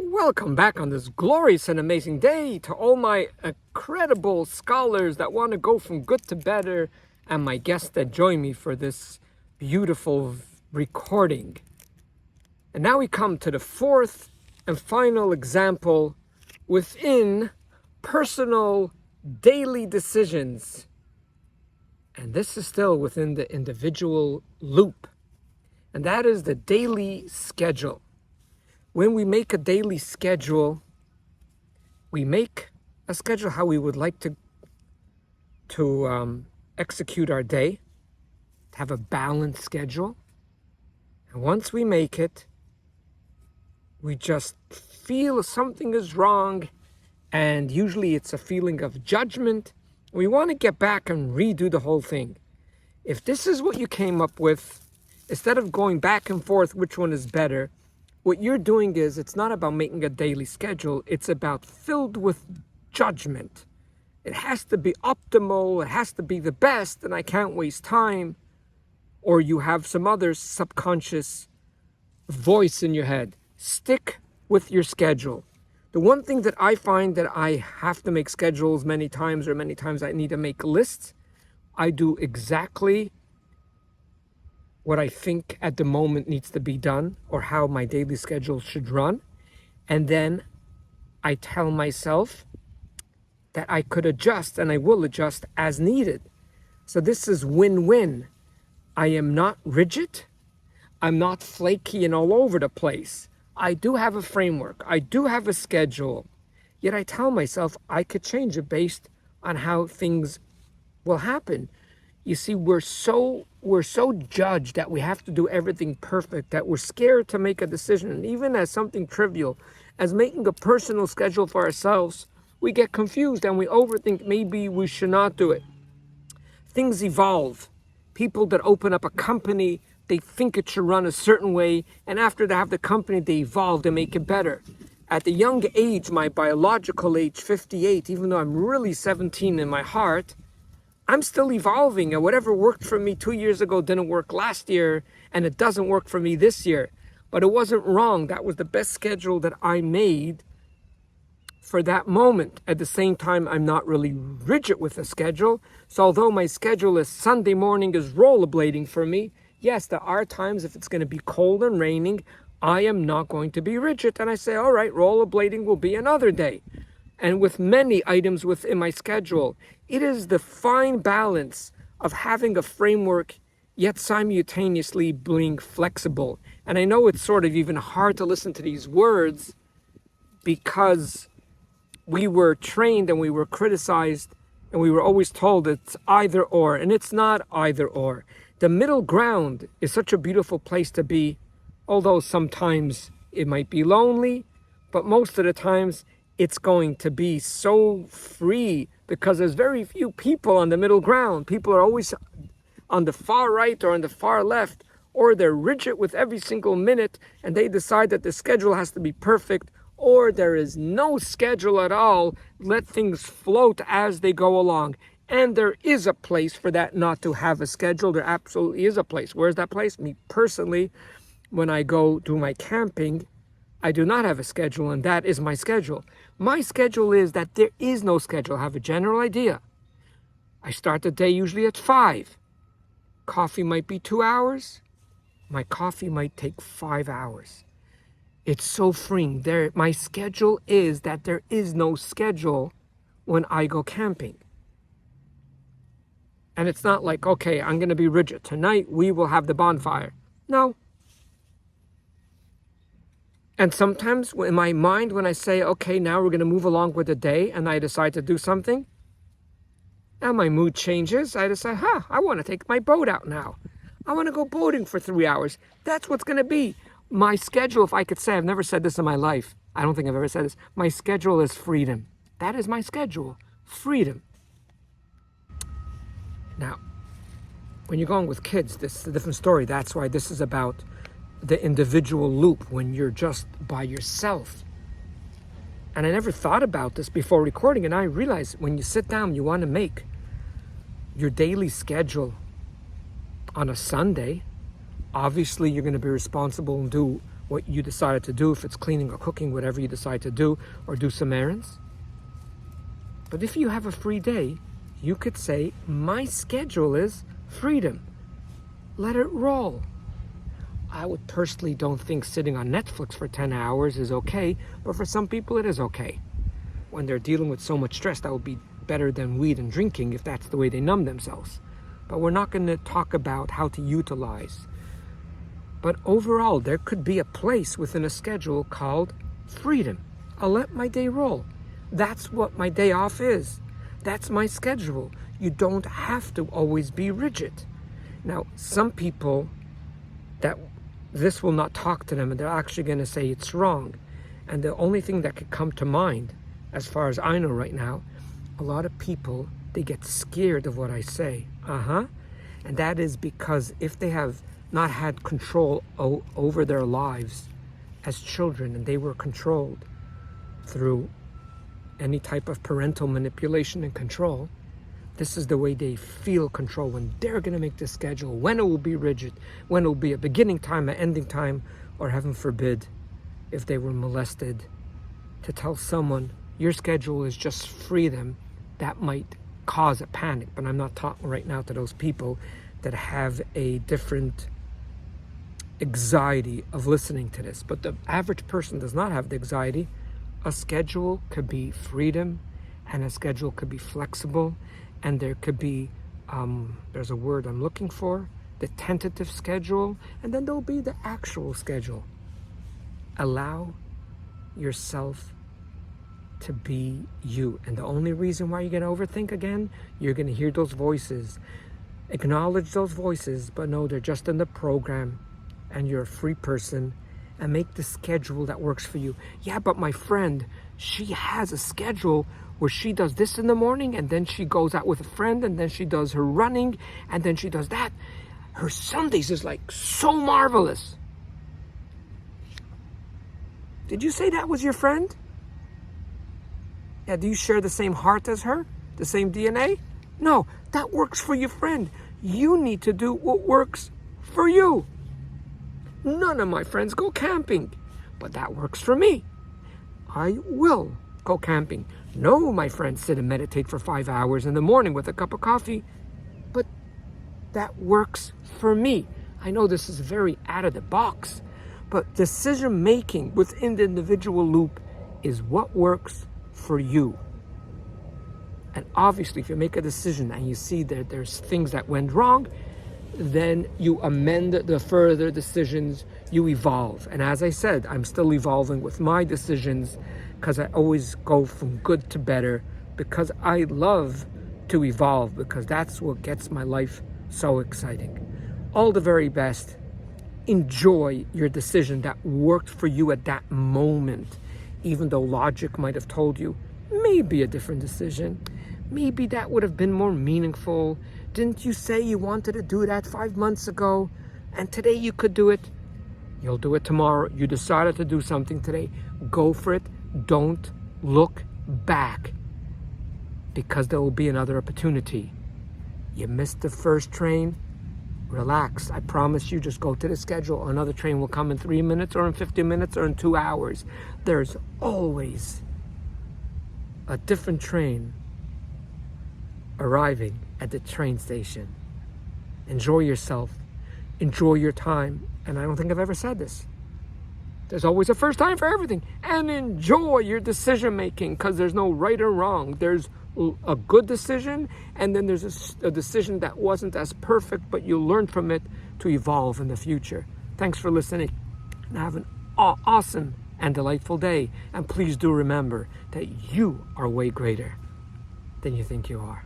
Welcome back on this glorious and amazing day to all my incredible scholars that want to go from good to better and my guests that join me for this beautiful recording. And now we come to the fourth and final example within personal daily decisions. And this is still within the individual loop. And that is the daily schedule. When we make a daily schedule, we make a schedule how we would like to execute our day, to have a balanced schedule. And once we make it, we just feel something is wrong, and usually it's a feeling of judgment. We want to get back and redo the whole thing. If this is what you came up with, instead of going back and forth which one is better, what you're doing is, it's not about making a daily schedule, it's about filled with judgment. It has to be optimal, it has to be the best, and I can't waste time. Or you have some other subconscious voice in your head. Stick with your schedule. The one thing that I find that I have to make schedules many times, or many times I need to make lists, I do exactly what I think at the moment needs to be done, or how my daily schedule should run. And then I tell myself that I could adjust, and I will adjust as needed. So this is win-win. I am not rigid. I'm not flaky and all over the place. I do have a framework. I do have a schedule. Yet I tell myself I could change it based on how things will happen. You see, we're so judged that we have to do everything perfect, that we're scared to make a decision. And even as something trivial as making a personal schedule for ourselves, we get confused and we overthink maybe we should not do it. Things evolve. People that open up a company, they think it should run a certain way, and after they have the company, they evolve to make it better. At the young age, my biological age, 58, even though I'm really 17 in my heart, I'm still evolving, and whatever worked for me 2 years ago didn't work last year, and it doesn't work for me this year. But it wasn't wrong. That was the best schedule that I made for that moment. At the same time, I'm not really rigid with a schedule. So although my schedule is Sunday morning is rollerblading for me, yes, there are times if it's going to be cold and raining, I am not going to be rigid. And I say, all right, rollerblading will be another day. And with many items within my schedule, it is the fine balance of having a framework, yet simultaneously being flexible. And I know it's sort of even hard to listen to these words because we were trained and we were criticized and we were always told it's either or, and it's not either or. The middle ground is such a beautiful place to be, although sometimes it might be lonely, but most of the times it's going to be so free because there's very few people on the middle ground. People are always on the far right or on the far left, or they're rigid with every single minute and they decide that the schedule has to be perfect, or there is no schedule at all. Let things float as they go along. And there is a place for that not to have a schedule. There absolutely is a place. Where's that place? Me personally, when I go do my camping, I do not have a schedule, and that is my schedule. My schedule is that there is no schedule. I have a general idea. I start the day usually at 5. Coffee might be 2 hours. My coffee might take 5 hours. It's so freeing. My schedule is that there is no schedule when I go camping. And it's not like, okay, I'm going to be rigid. Tonight we will have the bonfire. No. And sometimes in my mind, when I say, okay, now we're going to move along with the day, and I decide to do something, and my mood changes, I decide, I want to take my boat out now. I want to go boating for 3 hours. That's what's going to be. My schedule, if I could say, I've never said this in my life. I don't think I've ever said this. My schedule is freedom. That is my schedule. Freedom. Now, when you're going with kids, this is a different story. That's why this is about the individual loop when you're just by yourself. And I never thought about this before recording, and I realized when you sit down, you want to make your daily schedule on a Sunday. Obviously, you're going to be responsible and do what you decided to do, if it's cleaning or cooking, whatever you decide to do, or do some errands. But if you have a free day, you could say, my schedule is freedom. Let it roll. I would personally don't think sitting on Netflix for 10 hours is okay, but for some people it is okay. When they're dealing with so much stress, that would be better than weed and drinking if that's the way they numb themselves. But we're not going to talk about how to utilize. But overall, there could be a place within a schedule called freedom. I'll let my day roll. That's what my day off is. That's my schedule. You don't have to always be rigid. Now, some people that this will not talk to them, and they're actually going to say it's wrong. And the only thing that could come to mind, as far as I know right now, a lot of people, they get scared of what I say. And that is because if they have not had control over their lives as children, and they were controlled through any type of parental manipulation and control, this is the way they feel control when they're going to make the schedule, when it will be rigid, when it will be a beginning time, an ending time, or heaven forbid, if they were molested, to tell someone your schedule is just freedom, that might cause a panic. But I'm not talking right now to those people that have a different anxiety of listening to this. But the average person does not have the anxiety. A schedule could be freedom, and a schedule could be flexible, and there could be, there's a word I'm looking for, the tentative schedule, and then there'll be the actual schedule. Allow yourself to be you. And the only reason why you're going to overthink again, you're going to hear those voices. Acknowledge those voices, but know they're just in the program, and you're a free person, and make the schedule that works for you. Yeah, but my friend, she has a schedule where she does this in the morning, and then she goes out with a friend, and then she does her running, and then she does that. Her Sundays is like so marvelous. Did you say that was your friend? Yeah, do you share the same heart as her? The same DNA? No, that works for your friend. You need to do what works for you. None of my friends go camping, but that works for me. I will go camping. No, my friends sit and meditate for 5 hours in the morning with a cup of coffee, but that works for me. I know this is very out of the box, but decision making within the individual loop is what works for you. And obviously, if you make a decision and you see that there's things that went wrong, then you amend the further decisions, you evolve. And as I said, I'm still evolving with my decisions, because I always go from good to better, because I love to evolve, because that's what gets my life so exciting. All the very best. Enjoy your decision that worked for you at that moment, even though logic might have told you maybe a different decision. Maybe that would have been more meaningful. Didn't you say you wanted to do that 5 months ago? And today you could do it. You'll do it tomorrow. You decided to do something today. Go for it. Don't look back, because there will be another opportunity. You missed the first train. Relax. I promise you, just go to the schedule. Another train will come in 3 minutes or in 15 minutes or in 2 hours. There's always a different train arriving at the train station. Enjoy yourself. Enjoy your time. And I don't think I've ever said this. There's always a first time for everything. And enjoy your decision making, because there's no right or wrong. There's a good decision, and then there's a decision that wasn't as perfect, but you learn from it to evolve in the future. Thanks for listening, and have an awesome and delightful day. And please do remember that you are way greater than you think you are.